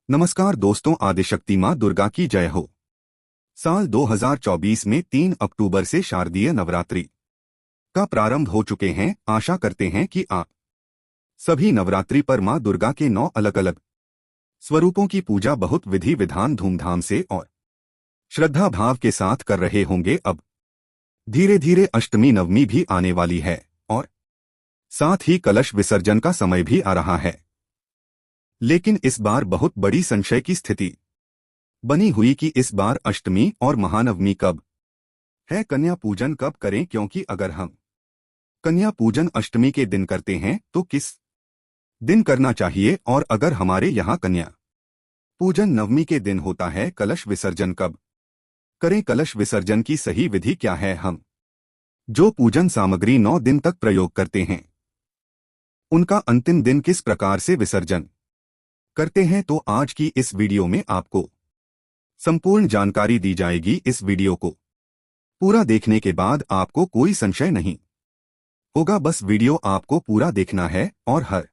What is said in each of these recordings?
नमस्कार दोस्तों, आदिशक्ति माँ दुर्गा की जय हो। साल 2024 में 3 अक्टूबर से शारदीय नवरात्रि का प्रारंभ हो चुके हैं। आशा करते हैं कि आप सभी नवरात्रि पर माँ दुर्गा के 9 अलग अलग स्वरूपों की पूजा बहुत विधि विधान धूमधाम से और श्रद्धा भाव के साथ कर रहे होंगे। अब धीरे धीरे अष्टमी नवमी भी आने वाली है और साथ ही कलश विसर्जन का समय भी आ रहा है। लेकिन इस बार बहुत बड़ी संशय की स्थिति बनी हुई कि इस बार अष्टमी और महानवमी कब है, कन्या पूजन कब करें, क्योंकि अगर हम कन्या पूजन अष्टमी के दिन करते हैं तो किस दिन करना चाहिए, और अगर हमारे यहाँ कन्या पूजन नवमी के दिन होता है, कलश विसर्जन कब करें, कलश विसर्जन की सही विधि क्या है, हम जो पूजन सामग्री 9 दिन तक प्रयोग करते हैं उनका अंतिम दिन किस प्रकार से विसर्जन करते हैं, तो आज की इस वीडियो में आपको संपूर्ण जानकारी दी जाएगी। इस वीडियो को पूरा देखने के बाद आपको कोई संशय नहीं होगा। बस वीडियो आपको पूरा देखना है और हर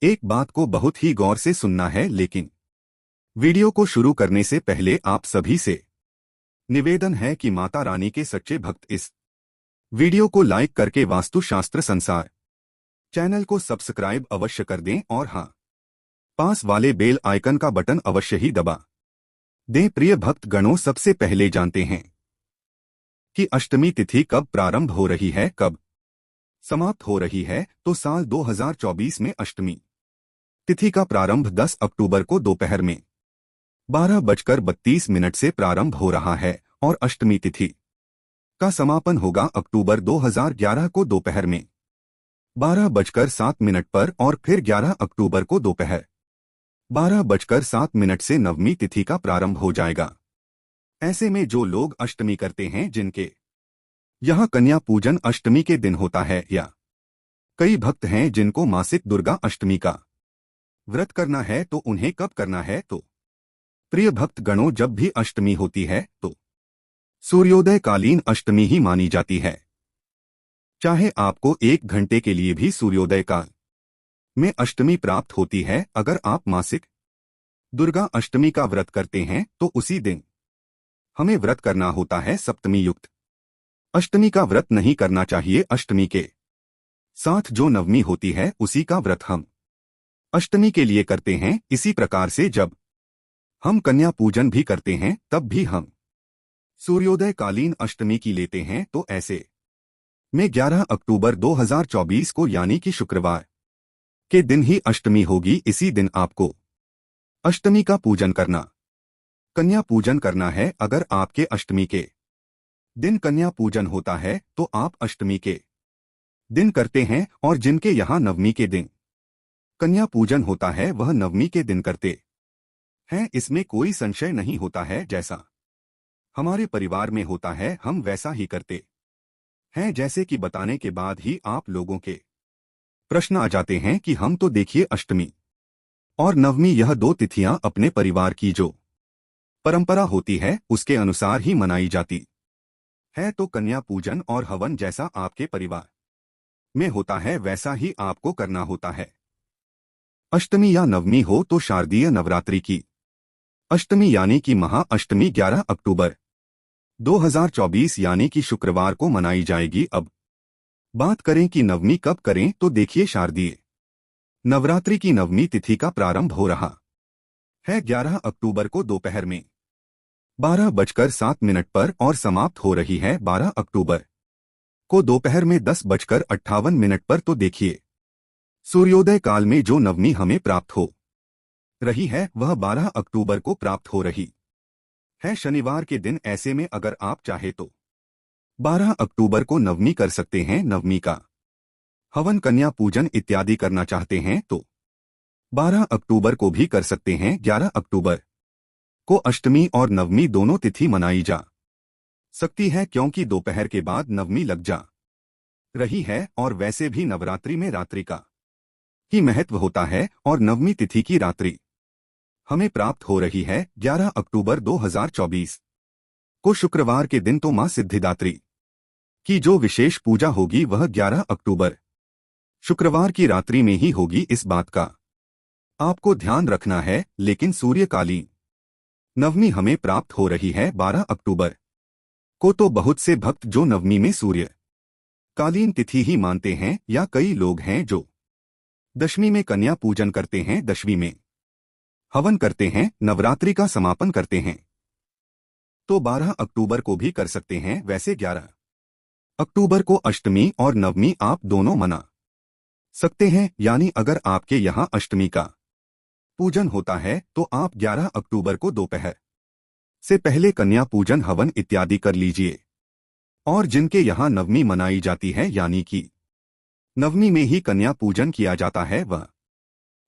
एक बात को बहुत ही गौर से सुनना है। लेकिन वीडियो को शुरू करने से पहले आप सभी से निवेदन है कि माता रानी के सच्चे भक्त इस वीडियो को लाइक करके वास्तुशास्त्र संसार चैनल को सब्सक्राइब अवश्य कर दें और हाँ, पास वाले बेल आइकन का बटन अवश्य ही दबा दें। प्रिय भक्त गणों, सबसे पहले जानते हैं कि अष्टमी तिथि कब प्रारंभ हो रही है, कब समाप्त हो रही है। तो साल 2024 में अष्टमी तिथि का प्रारंभ 10 अक्टूबर को दोपहर में 12:32 से प्रारंभ हो रहा है और अष्टमी तिथि का समापन होगा अक्टूबर 2011 को दोपहर में 12:07 पर और फिर 11 अक्टूबर को दोपहर 12:07 से नवमी तिथि का प्रारंभ हो जाएगा। ऐसे में जो लोग अष्टमी करते हैं, जिनके यहाँ कन्या पूजन अष्टमी के दिन होता है, या कई भक्त हैं जिनको मासिक दुर्गा अष्टमी का व्रत करना है, तो उन्हें कब करना है। तो प्रिय भक्त गणों, जब भी अष्टमी होती है तो सूर्योदय कालीन अष्टमी ही मानी जाती है। चाहे आपको 1 घंटे के लिए भी सूर्योदय काल में अष्टमी प्राप्त होती है, अगर आप मासिक दुर्गा अष्टमी का व्रत करते हैं तो उसी दिन हमें व्रत करना होता है। सप्तमी युक्त अष्टमी का व्रत नहीं करना चाहिए। अष्टमी के साथ जो नवमी होती है उसी का व्रत हम अष्टमी के लिए करते हैं। इसी प्रकार से जब हम कन्या पूजन भी करते हैं तब भी हम सूर्योदय कालीन अष्टमी की लेते हैं। तो ऐसे में 11 अक्टूबर 2024 को यानी कि शुक्रवार के दिन ही अष्टमी होगी। इसी दिन आपको अष्टमी का पूजन करना, कन्या पूजन करना है। अगर आपके अष्टमी के दिन कन्या पूजन होता है तो आप अष्टमी के दिन करते हैं, और जिनके यहाँ नवमी के दिन कन्या पूजन होता है वह नवमी के दिन करते हैं। इसमें कोई संशय नहीं होता है। जैसा हमारे परिवार में होता है हम वैसा ही करते हैं। जैसे कि बताने के बाद ही आप लोगों के प्रश्न आ जाते हैं कि हम तो देखिए अष्टमी और नवमी यह 2 तिथियां अपने परिवार की जो परंपरा होती है उसके अनुसार ही मनाई जाती है। तो कन्या पूजन और हवन जैसा आपके परिवार में होता है वैसा ही आपको करना होता है। अष्टमी या नवमी हो तो शारदीय नवरात्रि की अष्टमी यानी कि महा अष्टमी 11 अक्टूबर 2024 यानी कि शुक्रवार को मनाई जाएगी। अब बात करें कि नवमी कब करें, तो देखिए शारदीय नवरात्रि की नवमी तिथि का प्रारंभ हो रहा है 11 अक्टूबर को दोपहर में 12:07 पर और समाप्त हो रही है 12 अक्टूबर को दोपहर में 10:58 पर। तो देखिए सूर्योदय काल में जो नवमी हमें प्राप्त हो रही है वह 12 अक्टूबर को प्राप्त हो रही है शनिवार के दिन। ऐसे में अगर आप चाहे तो 12 अक्टूबर को नवमी कर सकते हैं। नवमी का हवन, कन्या पूजन इत्यादि करना चाहते हैं तो 12 अक्टूबर को भी कर सकते हैं। 11 अक्टूबर को अष्टमी और नवमी दोनों तिथि मनाई जा सकती है, क्योंकि दोपहर के बाद नवमी लग जा रही है। और वैसे भी नवरात्रि में रात्रि का ही महत्व होता है और नवमी तिथि की रात्रि हमें प्राप्त हो रही है 11 अक्टूबर 2024 को शुक्रवार के दिन। तो मां सिद्धिदात्री की जो विशेष पूजा होगी वह 11 अक्टूबर शुक्रवार की रात्रि में ही होगी। इस बात का आपको ध्यान रखना है, लेकिन सूर्यकालीन नवमी हमें प्राप्त हो रही है 12 अक्टूबर को। तो बहुत से भक्त जो नवमी में सूर्य कालीन तिथि ही मानते हैं, या कई लोग हैं जो दशमी में कन्या पूजन करते हैं, दशमी में हवन करते हैं, नवरात्रि का समापन करते हैं, तो 12 अक्टूबर को भी कर सकते हैं। वैसे 11 अक्टूबर को अष्टमी और नवमी आप दोनों मना सकते हैं, यानी अगर आपके यहाँ अष्टमी का पूजन होता है तो आप 11 अक्टूबर को दोपहर से पहले कन्या पूजन हवन इत्यादि कर लीजिए। और जिनके यहाँ नवमी मनाई जाती है, यानी कि नवमी में ही कन्या पूजन किया जाता है, वह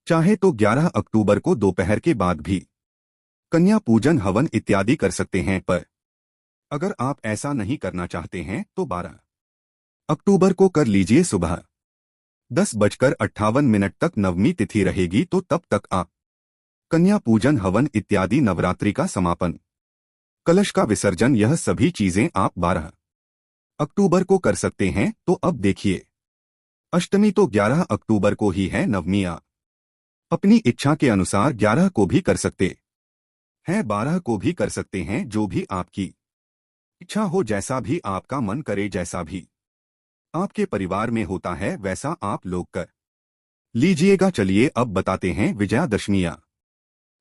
चाहे तो 11 अक्टूबर को दोपहर के बाद भी कन्या पूजन हवन इत्यादि कर सकते हैं। पर अगर आप ऐसा नहीं करना चाहते हैं तो 12 अक्टूबर को कर लीजिए। सुबह 10:58 तक नवमी तिथि रहेगी, तो तब तक आप कन्या पूजन हवन इत्यादि, नवरात्रि का समापन, कलश का विसर्जन, यह सभी चीजें आप 12 अक्टूबर को कर सकते हैं। तो अब देखिए, अष्टमी तो 11 अक्टूबर को ही है, नवमी आप अपनी इच्छा के अनुसार 11 को भी कर सकते हैं, 12 को भी कर सकते हैं, जो भी आपकी इच्छा हो, जैसा भी आपका मन करे, जैसा भी आपके परिवार में होता है वैसा आप लोग कर लीजिएगा। चलिए अब बताते हैं विजयादशमी या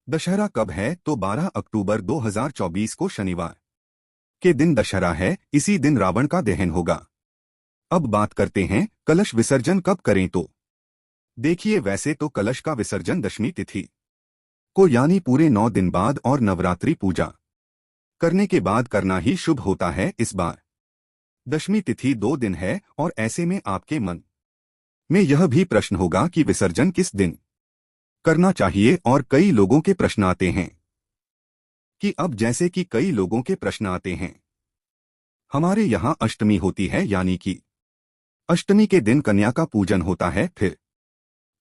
दशहरा कब है। तो 12 अक्टूबर 2024 को शनिवार के दिन दशहरा है। इसी दिन रावण का दहन होगा। अब बात करते हैं कलश विसर्जन कब करें। तो देखिए, वैसे तो कलश का विसर्जन दशमी तिथि को, यानी पूरे 9 दिन बाद और नवरात्रि पूजा करने के बाद करना ही शुभ होता है। इस बार दशमी तिथि 2 दिन है, और ऐसे में आपके मन में यह भी प्रश्न होगा कि विसर्जन किस दिन करना चाहिए। और कई लोगों के प्रश्न आते हैं कि अब जैसे कि कई लोगों के प्रश्न आते हैं, हमारे यहाँ अष्टमी होती है, यानी कि अष्टमी के दिन कन्या का पूजन होता है, फिर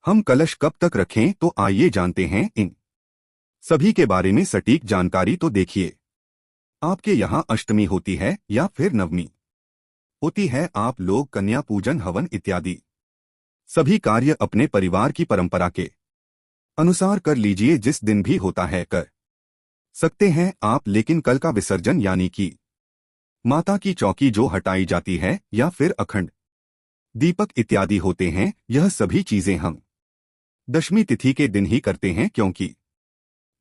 हम कलश कब तक रखें। तो आइए जानते हैं इन सभी के बारे में सटीक जानकारी। तो देखिए, आपके यहाँ अष्टमी होती है या फिर नवमी होती है, आप लोग कन्या पूजन हवन इत्यादि सभी कार्य अपने परिवार की परंपरा के अनुसार कर लीजिए। जिस दिन भी होता है कर सकते हैं आप, लेकिन कल का विसर्जन, यानी कि माता की चौकी जो हटाई जाती है, या फिर अखंड दीपक इत्यादि होते हैं, यह सभी चीजें हम दशमी तिथि के दिन ही करते हैं, क्योंकि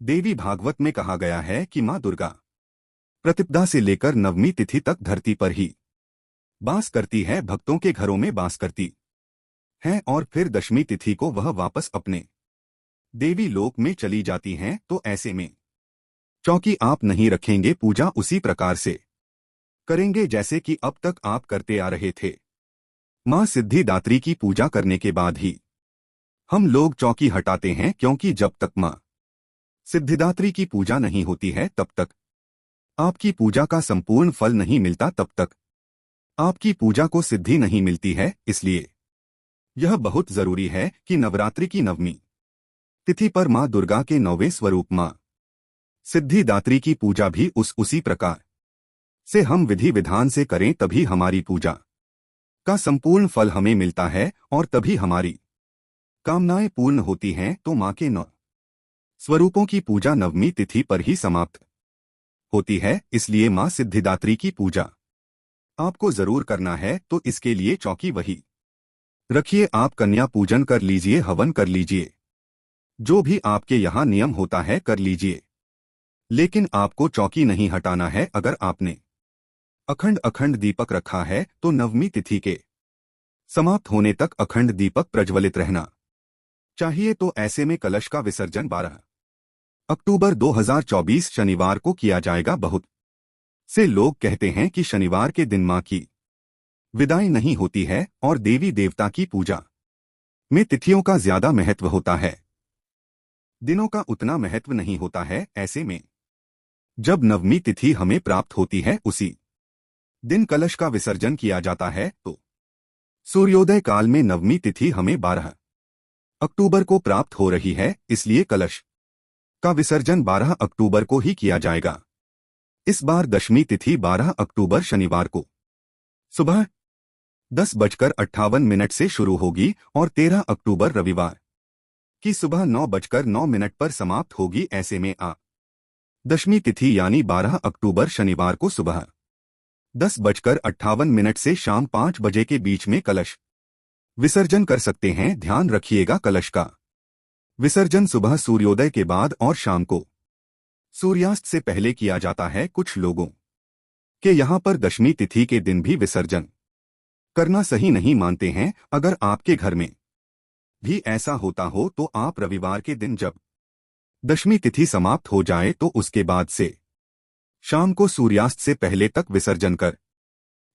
देवी भागवत में कहा गया है कि मां दुर्गा प्रतिपदा से लेकर नवमी तिथि तक धरती पर ही वास करती है, भक्तों के घरों में वास करती है, और फिर दशमी तिथि को वह वापस अपने देवी लोक में चली जाती हैं। तो ऐसे में चौकी आप नहीं रखेंगे, पूजा उसी प्रकार से करेंगे जैसे कि अब तक आप करते आ रहे थे। मां सिद्धिदात्री की पूजा करने के बाद ही हम लोग चौकी हटाते हैं, क्योंकि जब तक मां सिद्धिदात्री की पूजा नहीं होती है तब तक आपकी पूजा का संपूर्ण फल नहीं मिलता, तब तक आपकी पूजा को सिद्धि नहीं मिलती है। इसलिए यह बहुत जरूरी है कि नवरात्रि की नवमी तिथि पर मां दुर्गा के 9वें स्वरूप मां सिद्धिदात्री की पूजा भी उसी प्रकार से हम विधि विधान से करें, तभी हमारी पूजा का संपूर्ण फल हमें मिलता है और तभी हमारी कामनाएं पूर्ण होती हैं। तो मां के 9 स्वरूपों की पूजा नवमी तिथि पर ही समाप्त होती है, इसलिए मां सिद्धिदात्री की पूजा आपको जरूर करना है। तो इसके लिए चौकी वही रखिए, आप कन्या पूजन कर लीजिए, हवन कर लीजिए, जो भी आपके यहाँ नियम होता है कर लीजिए, लेकिन आपको चौकी नहीं हटाना है। अगर आपने अखंड दीपक रखा है तो नवमी तिथि के समाप्त होने तक अखंड दीपक प्रज्वलित रहना चाहिए। तो ऐसे में कलश का विसर्जन 12 अक्टूबर 2024 शनिवार को किया जाएगा। बहुत से लोग कहते हैं कि शनिवार के दिन मां की विदाई नहीं होती है और देवी देवता की पूजा में तिथियों का ज्यादा महत्व होता है, दिनों का उतना महत्व नहीं होता है। ऐसे में जब नवमी तिथि हमें प्राप्त होती है, उसी दिन कलश का विसर्जन किया जाता है। तो सूर्योदय काल में नवमी तिथि हमें 12 अक्टूबर को प्राप्त हो रही है, इसलिए कलश का विसर्जन 12 अक्टूबर को ही किया जाएगा। इस बार दशमी तिथि 12 अक्टूबर शनिवार को सुबह 10:58 से शुरू होगी और 13 अक्टूबर रविवार कि सुबह 9:09 पर समाप्त होगी। ऐसे में दशमी तिथि यानी 12 अक्टूबर शनिवार को सुबह 10:58 से शाम 5 बजे के बीच में कलश विसर्जन कर सकते हैं। ध्यान रखिएगा, कलश का विसर्जन सुबह सूर्योदय के बाद और शाम को सूर्यास्त से पहले किया जाता है। कुछ लोगों के यहाँ पर दशमी तिथि के दिन भी विसर्जन करना सही नहीं मानते हैं। अगर आपके घर में भी ऐसा होता हो तो आप रविवार के दिन जब दशमी तिथि समाप्त हो जाए तो उसके बाद से शाम को सूर्यास्त से पहले तक विसर्जन कर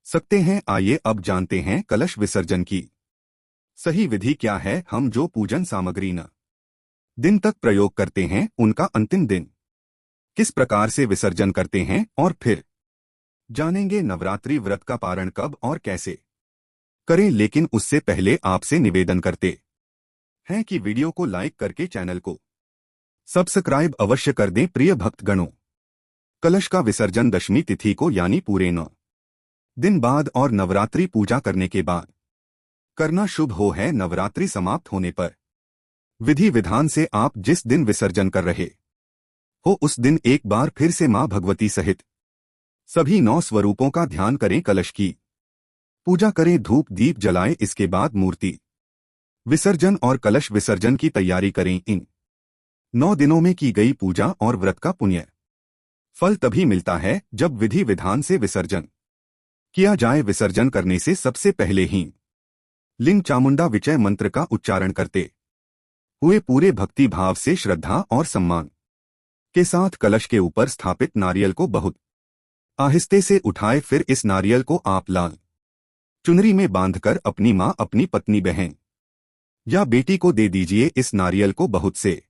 सकते हैं। आइए अब जानते हैं कलश विसर्जन की सही विधि क्या है। हम जो पूजन सामग्री न दिन तक प्रयोग करते हैं उनका अंतिम दिन किस प्रकार से विसर्जन करते हैं और फिर जानेंगे नवरात्रि व्रत का पारण कब और कैसे करें। लेकिन उससे पहले आपसे निवेदन करते हैं कि वीडियो को लाइक करके चैनल को सब्सक्राइब अवश्य कर दें। प्रिय भक्तगणों, कलश का विसर्जन दशमी तिथि को यानी पूरे 9 दिन बाद और नवरात्रि पूजा करने के बाद करना शुभ हो है। नवरात्रि समाप्त होने पर विधि विधान से आप जिस दिन विसर्जन कर रहे हो उस दिन एक बार फिर से मां भगवती सहित सभी 9 स्वरूपों का ध्यान करें, कलश की पूजा करें, धूप दीप जलाएं। इसके बाद मूर्ति विसर्जन और कलश विसर्जन की तैयारी करें। इन 9 दिनों में की गई पूजा और व्रत का पुण्य फल तभी मिलता है जब विधि विधान से विसर्जन किया जाए। विसर्जन करने से सबसे पहले ही लिंग चामुंडा विजय मंत्र का उच्चारण करते हुए पूरे भक्ति भाव से श्रद्धा और सम्मान के साथ कलश के ऊपर स्थापित नारियल को बहुत आहिस्ते से उठाए। फिर इस नारियल को आप लाल चुनरी में बांधकर अपनी मां, अपनी पत्नी, बहन या बेटी को दे दीजिए। इस नारियल को बहुत से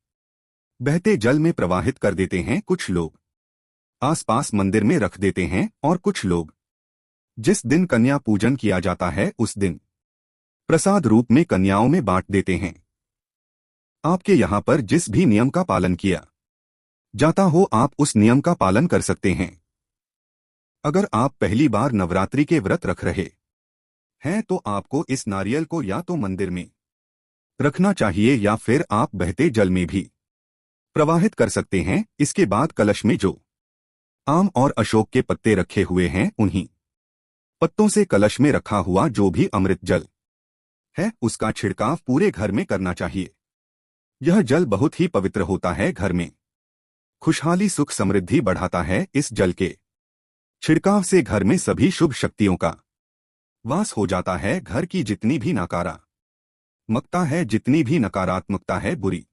बहते जल में प्रवाहित कर देते हैं। कुछ लोग आसपास मंदिर में रख देते हैं और कुछ लोग जिस दिन कन्या पूजन किया जाता है उस दिन प्रसाद रूप में कन्याओं में बांट देते हैं। आपके यहाँ पर जिस भी नियम का पालन किया जाता हो आप उस नियम का पालन कर सकते हैं। अगर आप पहली बार नवरात्रि के व्रत रख रहे हैं तो आपको इस नारियल को या तो मंदिर में रखना चाहिए या फिर आप बहते जल में भी प्रवाहित कर सकते हैं। इसके बाद कलश में जो आम और अशोक के पत्ते रखे हुए हैं उन्हीं पत्तों से कलश में रखा हुआ जो भी अमृत जल है उसका छिड़काव पूरे घर में करना चाहिए। यह जल बहुत ही पवित्र होता है, घर में खुशहाली सुख समृद्धि बढ़ाता है। इस जल के छिड़काव से घर में सभी शुभ शक्तियों का वास हो जाता है। घर की जितनी भी नकारात्मकता है, जितनी भी नकारात्मकता है, बुरी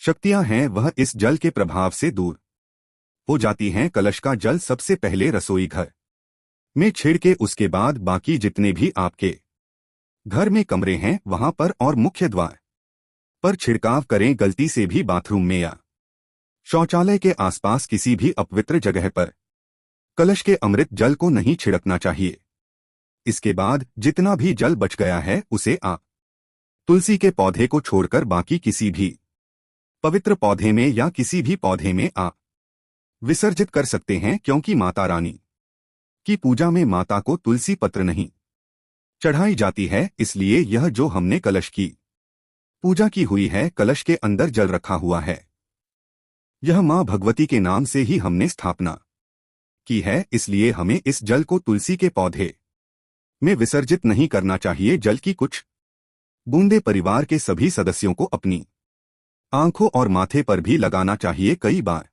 शक्तियां हैं, वह इस जल के प्रभाव से दूर हो जाती हैं। कलश का जल सबसे पहले रसोई घर में छिड़के, उसके बाद बाकी जितने भी आपके घर में कमरे हैं वहां पर और मुख्य द्वार पर छिड़काव करें। गलती से भी बाथरूम में या शौचालय के आसपास किसी भी अपवित्र जगह पर कलश के अमृत जल को नहीं छिड़कना चाहिए। इसके बाद जितना भी जल बच गया है उसे आप तुलसी के पौधे को छोड़कर बाकी किसी भी पवित्र पौधे में या किसी भी पौधे में आप विसर्जित कर सकते हैं, क्योंकि माता रानी की पूजा में माता को तुलसी पत्र नहीं चढ़ाई जाती है। इसलिए यह जो हमने कलश की पूजा की हुई है, कलश के अंदर जल रखा हुआ है, यह मां भगवती के नाम से ही हमने स्थापना की है। इसलिए हमें इस जल को तुलसी के पौधे में विसर्जित नहीं करना चाहिए। जल की कुछ बूंदे परिवार के सभी सदस्यों को अपनी आंखों और माथे पर भी लगाना चाहिए। कई बार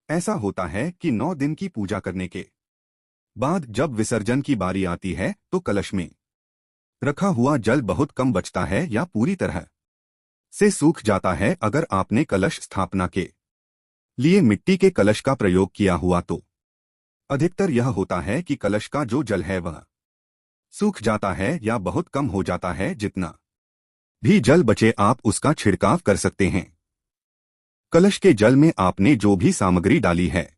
ऐसा होता है कि 9 दिन की पूजा करने के बाद जब विसर्जन की बारी आती है तो कलश में रखा हुआ जल बहुत कम बचता है या पूरी तरह से सूख जाता है। अगर आपने कलश स्थापना के लिए मिट्टी के कलश का प्रयोग किया हुआ तो अधिकतर यह होता है कि कलश का जो जल है वह सूख जाता है या बहुत कम हो जाता है। जितना भी जल बचे आप उसका छिड़काव कर सकते हैं। कलश के जल में आपने जो भी सामग्री डाली है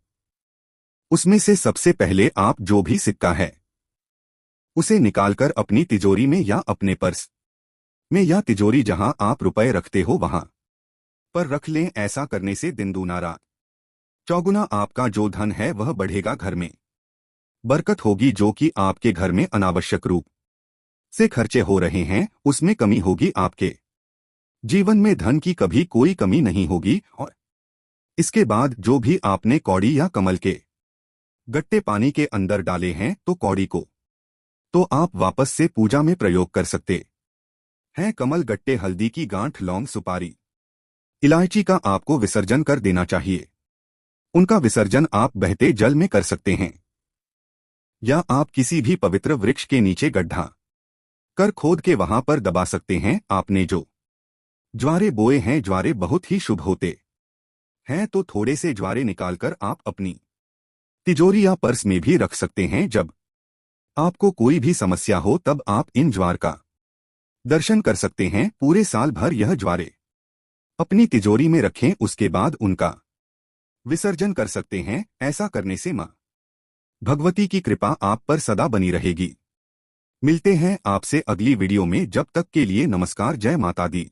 उसमें से सबसे पहले आप जो भी सिक्का है उसे निकालकर अपनी तिजोरी में या अपने पर्स में या तिजोरी जहां आप रुपए रखते हो वहां पर रख लें। ऐसा करने से दिन दूना रात चौगुना आपका जो धन है वह बढ़ेगा, घर में बरकत होगी, जो कि आपके घर में अनावश्यक रूप से खर्चे हो रहे हैं उसमें कमी होगी। आपके जीवन में धन की कभी कोई कमी नहीं होगी। और इसके बाद जो भी आपने कौड़ी या कमल के गट्टे पानी के अंदर डाले हैं तो कौड़ी को तो आप वापस से पूजा में प्रयोग कर सकते हैं। कमल गट्टे हल्दी की गांठ लौंग सुपारी इलायची का आपको विसर्जन कर देना चाहिए। उनका विसर्जन आप बहते जल में कर सकते हैं या आप किसी भी पवित्र वृक्ष के नीचे गड्ढा कर खोद के वहां पर दबा सकते हैं। आपने जो ज्वारे बोए हैं ज्वारे बहुत ही शुभ होते हैं, तो थोड़े से ज्वारे निकालकर आप अपनी तिजोरी या पर्स में भी रख सकते हैं। जब आपको कोई भी समस्या हो तब आप इन ज्वार का दर्शन कर सकते हैं। पूरे साल भर यह ज्वारे अपनी तिजोरी में रखें, उसके बाद उनका विसर्जन कर सकते हैं। ऐसा करने से मां भगवती की कृपा आप पर सदा बनी रहेगी। मिलते हैं आपसे अगली वीडियो में, जब तक के लिए नमस्कार, जय माता दी।